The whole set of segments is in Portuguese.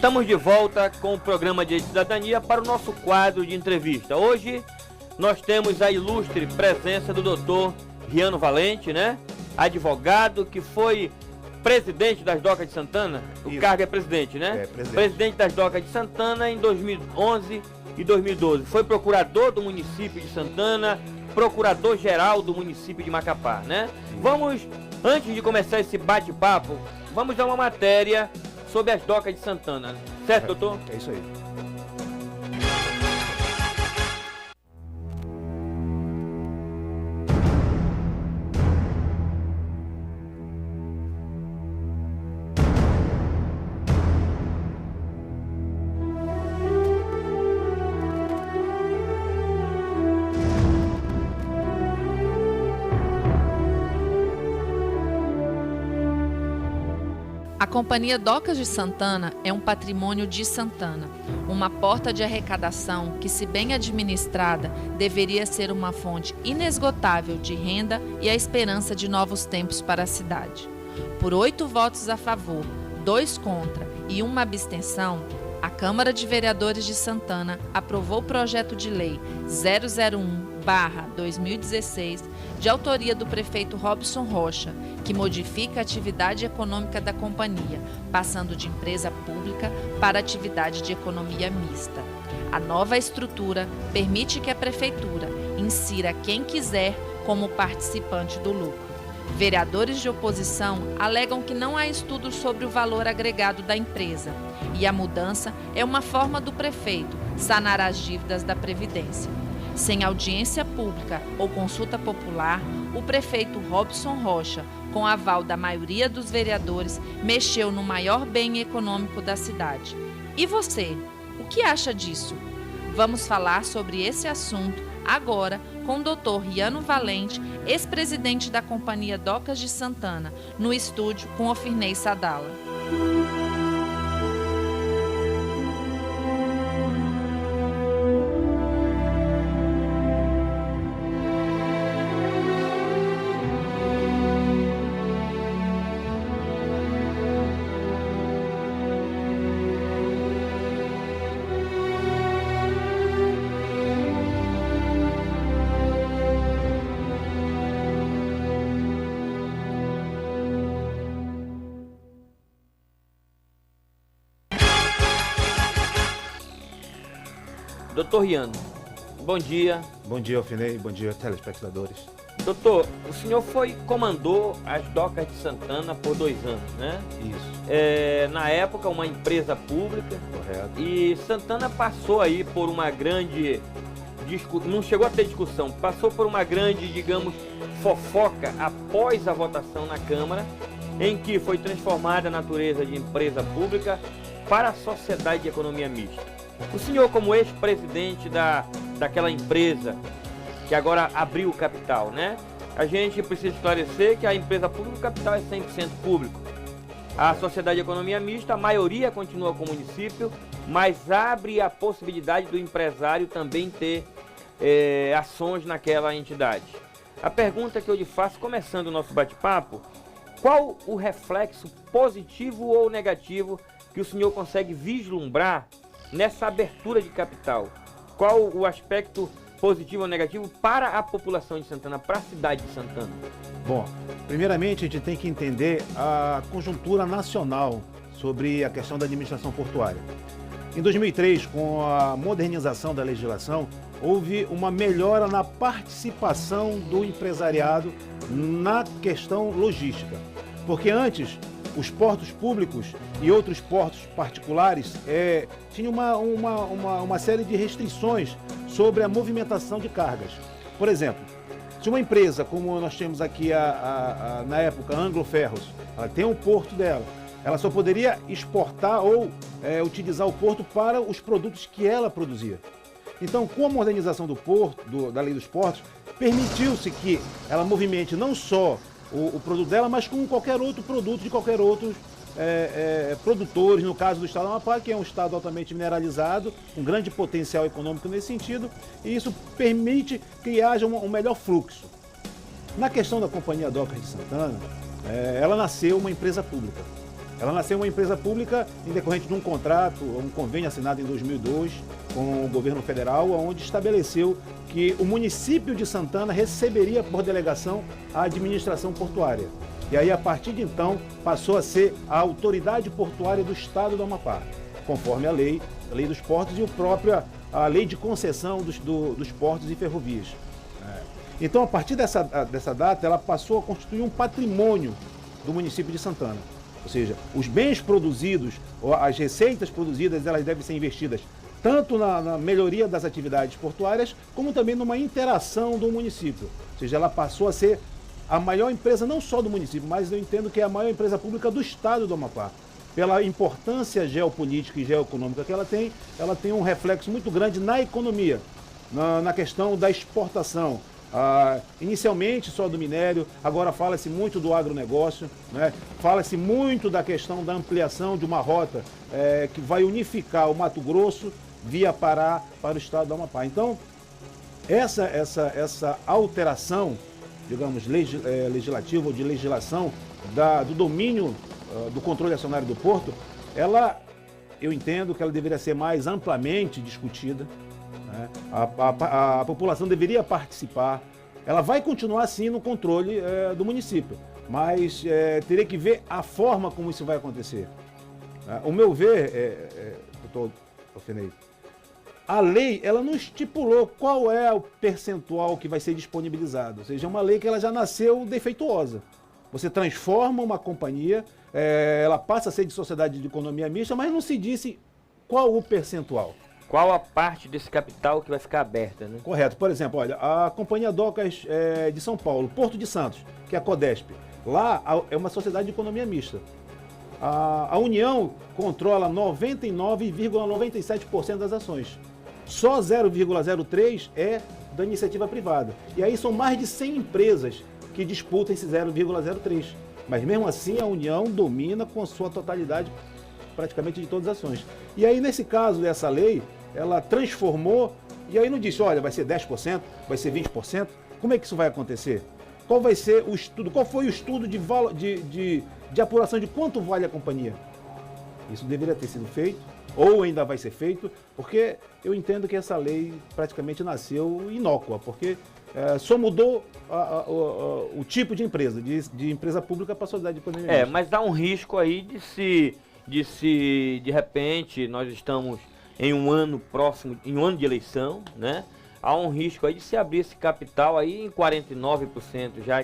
Estamos de volta com o programa de Cidadania para o nosso quadro de entrevista. Hoje nós temos a ilustre presença do doutor Riano Valente, né? Advogado que foi presidente das Docas de Santana. O cargo é presidente, né? Presidente das Docas de Santana em 2011 e 2012. Foi procurador do município de Santana, procurador-geral do município de Macapá, né? Vamos, antes de começar esse bate-papo, vamos dar uma matéria sobre as Docas de Santana. Certo, doutor? É isso aí. A Companhia Docas de Santana é um patrimônio de Santana, uma porta de arrecadação que, se bem administrada, deveria ser uma fonte inesgotável de renda e a esperança de novos tempos para a cidade. Por 8 votos a favor, 2 contra e 1 abstenção, a Câmara de Vereadores de Santana aprovou o projeto de lei 001/2016, de autoria do prefeito Robson Rocha, que modifica a atividade econômica da companhia, passando de empresa pública para atividade de economia mista. A nova estrutura permite que a prefeitura insira quem quiser como participante do lucro. Vereadores de oposição alegam que não há estudos sobre o valor agregado da empresa e a mudança é uma forma do prefeito sanar as dívidas da Previdência. Sem audiência pública ou consulta popular, o prefeito Robson Rocha, com aval da maioria dos vereadores, mexeu no maior bem econômico da cidade. E você, o que acha disso? Vamos falar sobre esse assunto agora com o Dr. Riano Valente, ex-presidente da Companhia Docas de Santana, no estúdio com Ofirnei Sadala. Doutor Riano, bom dia. Bom dia, Alfinei. Bom dia, telespectadores. Doutor, o senhor comandou as Docas de Santana por 2 anos, né? Isso. Na época, uma empresa pública. Correto. E Santana passou aí por uma grande... Não chegou a ter discussão, passou por uma grande, digamos, fofoca após a votação na Câmara, em que foi transformada a natureza de empresa pública para a sociedade de economia mista. O senhor, como ex-presidente daquela empresa que agora abriu o capital, né? A gente precisa esclarecer que a empresa pública, o capital é 100% público. A sociedade de economia mista, a maioria continua com o município, mas abre a possibilidade do empresário também ter ações naquela entidade. A pergunta que eu lhe faço, começando o nosso bate-papo, qual o reflexo positivo ou negativo que o senhor consegue vislumbrar nessa abertura de capital? Qual o aspecto positivo ou negativo para a população de Santana, para a cidade de Santana? Bom, primeiramente a gente tem que entender a conjuntura nacional sobre a questão da administração portuária. Em 2003, com a modernização da legislação, houve uma melhora na participação do empresariado na questão logística. Porque antes, os portos públicos e outros portos particulares tinham uma série de restrições sobre a movimentação de cargas. Por exemplo, se uma empresa, como nós temos aqui na época, Anglo Ferros, ela tem um porto dela, ela só poderia exportar ou utilizar o porto para os produtos que ela produzia. Então, com a modernização do porto, da lei dos portos, permitiu-se que ela movimente não só o produto dela, mas como qualquer outro produto de qualquer outro produtores, no caso do estado do Amapá, que é um estado altamente mineralizado, com grande potencial econômico nesse sentido, e isso permite que haja um melhor fluxo. Na questão da Companhia Docas de Santana, ela nasceu uma empresa pública. Ela nasceu uma empresa pública em decorrente de um contrato, um convênio assinado em 2002 com o governo federal, onde estabeleceu que o município de Santana receberia por delegação a administração portuária. E aí, a partir de então, passou a ser a autoridade portuária do estado do Amapá, conforme a lei dos portos e a lei de concessão dos portos e ferrovias. Então, a partir dessa data, ela passou a constituir um patrimônio do município de Santana. Ou seja, os bens produzidos, ou as receitas produzidas, elas devem ser investidas tanto na melhoria das atividades portuárias, como também numa interação do município. Ou seja, ela passou a ser a maior empresa, não só do município, mas eu entendo que é a maior empresa pública do estado do Amapá. Pela importância geopolítica e geoeconômica que ela tem um reflexo muito grande na economia, na questão da exportação. Inicialmente só do minério, agora fala-se muito do agronegócio, né? Fala-se muito da questão da ampliação de uma rota que vai unificar o Mato Grosso via Pará para o estado do Amapá. Então, essa alteração, digamos, legislativa ou de legislação do domínio do controle acionário do porto, eu entendo que ela deveria ser mais amplamente discutida. A população deveria participar. Ela vai continuar sim no controle do município, mas teria que ver a forma como isso vai acontecer. O meu ver, doutor Alfenei, a lei ela não estipulou qual é o percentual que vai ser disponibilizado. Ou seja, é uma lei que ela já nasceu defeituosa. Você transforma uma companhia, ela passa a ser de sociedade de economia mista, mas não se disse qual o percentual. Qual a parte desse capital que vai ficar aberta, né? Correto. Por exemplo, olha, a Companhia Docas de São Paulo, Porto de Santos, que é a Codesp, lá é uma sociedade de economia mista. A União controla 99,97% das ações. Só 0,03% é da iniciativa privada. E aí são mais de 100 empresas que disputam esse 0,03%. Mas mesmo assim a União domina com a sua totalidade praticamente de todas as ações. E aí nesse caso dessa lei, ela transformou, e aí não disse, olha, vai ser 10%, vai ser 20%, como é que isso vai acontecer? Qual vai ser o estudo, qual foi o estudo de apuração de quanto vale a companhia? Isso deveria ter sido feito, ou ainda vai ser feito, porque eu entendo que essa lei praticamente nasceu inócua, porque só mudou o tipo de empresa, de empresa pública para a sociedade de economia. Mas dá um risco aí de repente, nós estamos em um ano próximo, em um ano de eleição, né? Há um risco aí de se abrir esse capital aí em 49%, já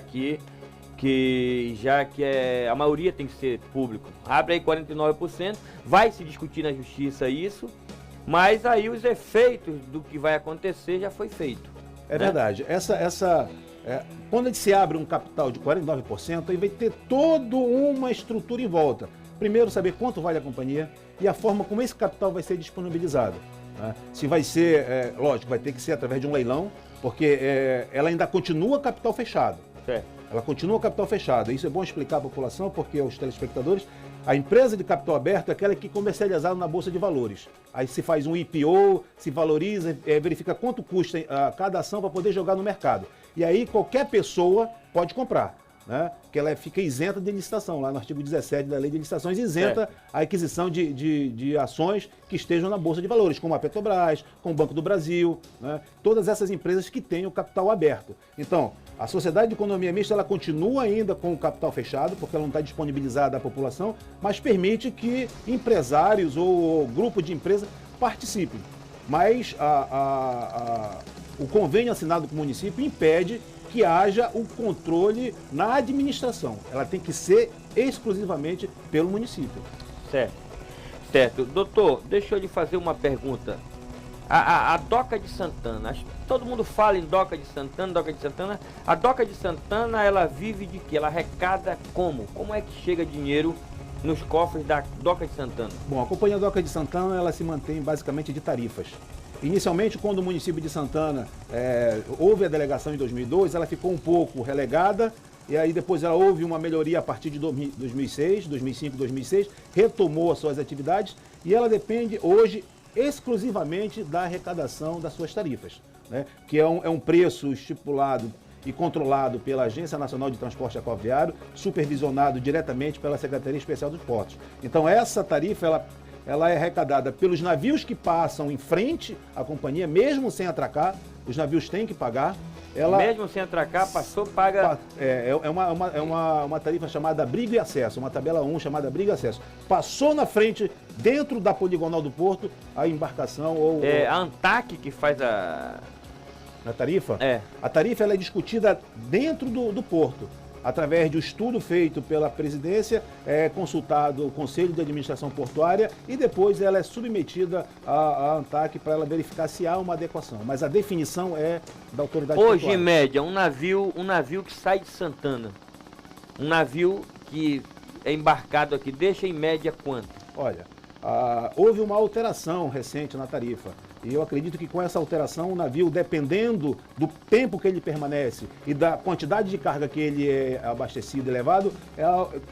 que a maioria tem que ser público. Abre aí 49%, vai se discutir na justiça isso, mas aí os efeitos do que vai acontecer já foi feito. É verdade. Quando se abre um capital de 49%, aí vai ter toda uma estrutura em volta. Primeiro, saber quanto vale a companhia e a forma como esse capital vai ser disponibilizado. Né? Se vai ser, lógico, vai ter que ser através de um leilão, porque ela ainda continua capital fechado. Ela continua capital fechado. Isso é bom explicar à população, porque aos telespectadores, a empresa de capital aberto é aquela que é comercializada na Bolsa de Valores. Aí se faz um IPO, se valoriza, verifica quanto custa cada ação para poder jogar no mercado. E aí qualquer pessoa pode comprar. Né? Que ela fica isenta de licitação, lá no artigo 17 da Lei de Licitações, isenta a aquisição de ações que estejam na Bolsa de Valores, como a Petrobras, como o Banco do Brasil, né? Todas essas empresas que têm o capital aberto. Então, a sociedade de economia mista ela continua ainda com o capital fechado, porque ela não está disponibilizada à população, mas permite que empresários ou grupo de empresas participem. Mas o convênio assinado com o município impede que haja o controle na administração. Ela tem que ser exclusivamente pelo município. Certo. Doutor, deixa eu lhe fazer uma pergunta. A Doca de Santana, todo mundo fala em Doca de Santana. A Doca de Santana, ela vive de quê? Ela arrecada como? Como é que chega dinheiro nos cofres da Doca de Santana? Bom, a Companhia Doca de Santana, ela se mantém basicamente de tarifas. Inicialmente, quando o município de Santana houve a delegação em 2002, ela ficou um pouco relegada, e aí depois ela houve uma melhoria a partir de 2006, 2005, 2006, retomou as suas atividades, e ela depende hoje exclusivamente da arrecadação das suas tarifas, né? Que é um preço estipulado e controlado pela Agência Nacional de Transporte Aquaviário, supervisionado diretamente pela Secretaria Especial dos Portos. Então essa tarifa, ela é arrecadada pelos navios que passam em frente à companhia, mesmo sem atracar, os navios têm que pagar. Mesmo sem atracar, passou, paga... É uma tarifa chamada Abrigo e Acesso, uma tabela 1 chamada Abrigo e Acesso. Passou na frente, dentro da poligonal do porto, a embarcação ou... É a ANTAQ que faz a tarifa? É. A tarifa ela é discutida dentro do porto, através de um estudo feito pela presidência, é consultado o Conselho de Administração Portuária e depois ela é submetida à ANTAQ para ela verificar se há uma adequação. Mas a definição é da autoridade Hoje, portuária. em média, um navio que sai de Santana, um navio que é embarcado aqui, deixa em média quanto? Olha, houve uma alteração recente na tarifa. E eu acredito que com essa alteração, o navio, dependendo do tempo que ele permanece e da quantidade de carga que ele é abastecido e levado,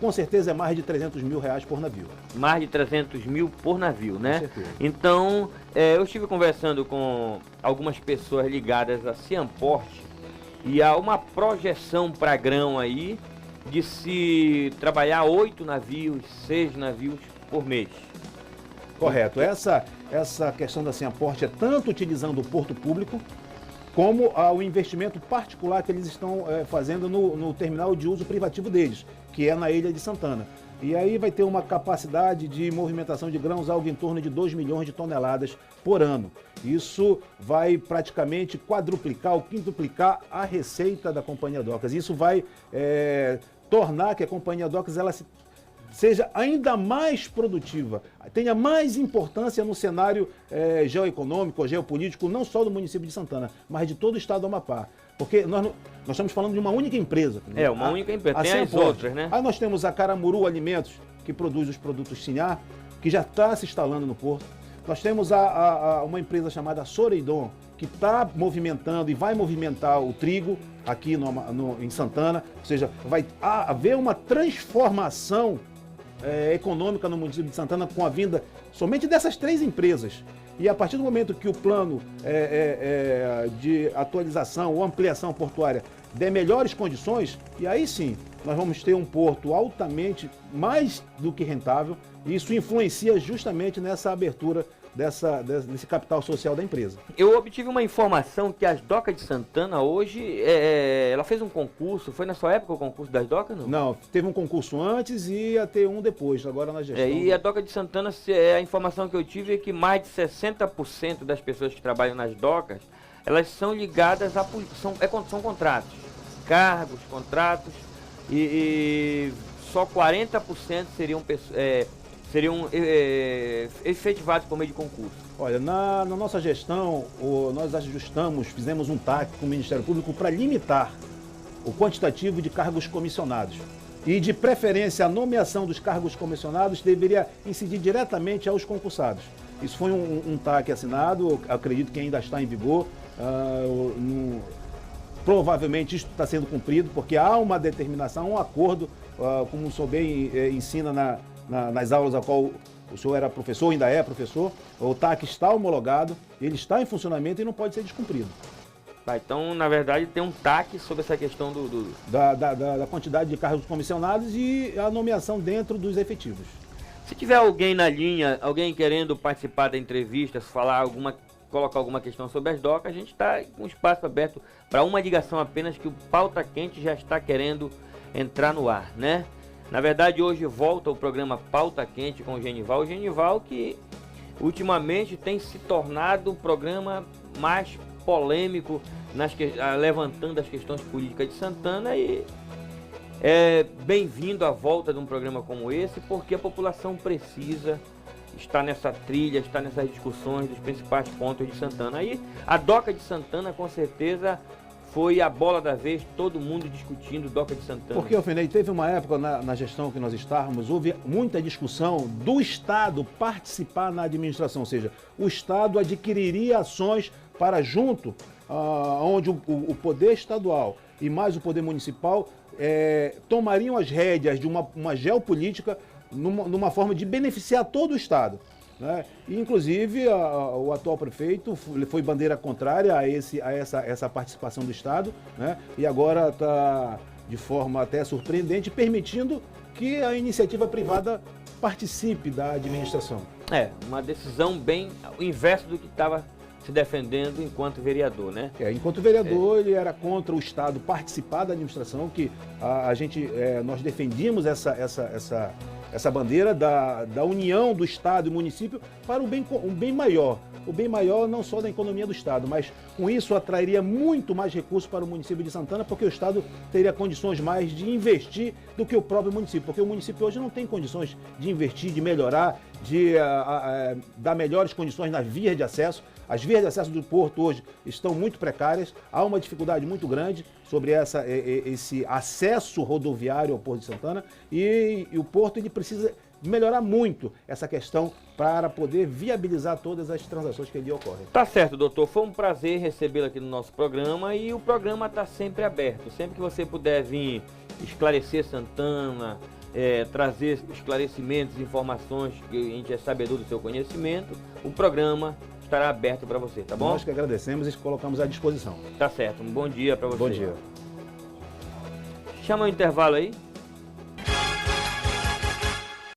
com certeza é mais de 300 mil reais por navio. Mais de 300 mil por navio, né? Com certeza. Então, eu estive conversando com algumas pessoas ligadas a Ciamport e há uma projeção para grão aí de se trabalhar 8 navios, 6 navios por mês. Correto. Essa questão da Ciamport é tanto utilizando o porto público, como o investimento particular que eles estão fazendo no terminal de uso privativo deles, que é na Ilha de Santana. E aí vai ter uma capacidade de movimentação de grãos algo em torno de 2 milhões de toneladas por ano. Isso vai praticamente quadruplicar ou quintuplicar a receita da Companhia Docas. Isso vai tornar que a Companhia Docas seja ainda mais produtiva, tenha mais importância no cenário geoeconômico, geopolítico, não só do município de Santana, mas de todo o estado do Amapá. Porque nós estamos falando de uma única empresa. Uma única empresa, tem as outras, né? Aí nós temos a Caramuru Alimentos, que produz os produtos Sinhá, que já está se instalando no porto. Nós temos uma empresa chamada Soreidon, que está movimentando e vai movimentar o trigo aqui em Santana. Ou seja, vai haver uma transformação econômica no município de Santana com a vinda somente dessas 3 empresas. E a partir do momento que o plano de atualização ou ampliação portuária der melhores condições, e aí sim, nós vamos ter um porto altamente mais do que rentável, e isso influencia justamente nessa abertura desse capital social da empresa. Eu obtive uma informação que as docas de Santana hoje, ela fez um concurso, foi na sua época o concurso das docas, não? Não, teve um concurso antes e ia ter um depois, agora na gestão. E a doca de Santana, a informação que eu tive é que mais de 60% das pessoas que trabalham nas docas, elas são ligadas são contratos, cargos, contratos, e só 40% seriam efetivados por meio de concurso. Olha, na nossa gestão, nós fizemos um TAC com o Ministério Público para limitar o quantitativo de cargos comissionados. E, de preferência, a nomeação dos cargos comissionados deveria incidir diretamente aos concursados. Isso foi um TAC assinado, acredito que ainda está em vigor. Provavelmente isso está sendo cumprido, porque há uma determinação, um acordo, como o senhor bem ensina nas aulas a qual o senhor era professor, ainda é professor, o TAC está homologado, ele está em funcionamento e não pode ser descumprido. Então, na verdade, tem um TAC sobre essa questão da quantidade de cargos comissionados e a nomeação dentro dos efetivos. Se tiver alguém na linha, alguém querendo participar da entrevista, colocar alguma questão sobre as docas, a gente está com espaço aberto para uma ligação apenas, que o Pauta Quente já está querendo entrar no ar, né? Na verdade, hoje volta o programa Pauta Quente com o Genival. O Genival que ultimamente tem se tornado o programa mais polêmico, levantando as questões políticas de Santana, e é bem-vindo à volta de um programa como esse, porque a população precisa estar nessa trilha, estar nessas discussões dos principais pontos de Santana. Aí a doca de Santana, com certeza, foi a bola da vez, todo mundo discutindo doca de Santana. Porque, Alfenei, teve uma época na gestão que nós estávamos, houve muita discussão do Estado participar na administração, ou seja, o Estado adquiriria ações para junto, onde o poder estadual e mais o poder municipal tomariam as rédeas de uma geopolítica numa forma de beneficiar todo o Estado. né? E, inclusive, o atual prefeito foi bandeira contrária a essa participação do Estado, né? E agora está, de forma até surpreendente, permitindo que a iniciativa privada participe da administração. É, uma decisão bem o inverso do que estava se defendendo enquanto vereador, né? Enquanto vereador, ele era contra o Estado participar da administração, que nós defendíamos essa bandeira da união do Estado e município para um bem maior. O bem maior não só da economia do Estado, mas com isso atrairia muito mais recursos para o município de Santana, porque o Estado teria condições mais de investir do que o próprio município, porque o município hoje não tem condições de investir, de melhorar, de dar melhores condições nas vias de acesso. As vias de acesso do porto hoje estão muito precárias, há uma dificuldade muito grande sobre esse acesso rodoviário ao Porto de Santana e o porto ele precisa melhorar muito essa questão para poder viabilizar todas as transações que ali ocorrem. Tá certo, doutor. Foi um prazer recebê-lo aqui no nosso programa e o programa está sempre aberto. Sempre que você puder vir esclarecer Santana, trazer esclarecimentos, informações que a gente é sabedor do seu conhecimento, o programa estará aberto para você, tá bom? Nós que agradecemos e colocamos à disposição. Tá certo. Um bom dia para você. Bom dia. Chama o intervalo aí.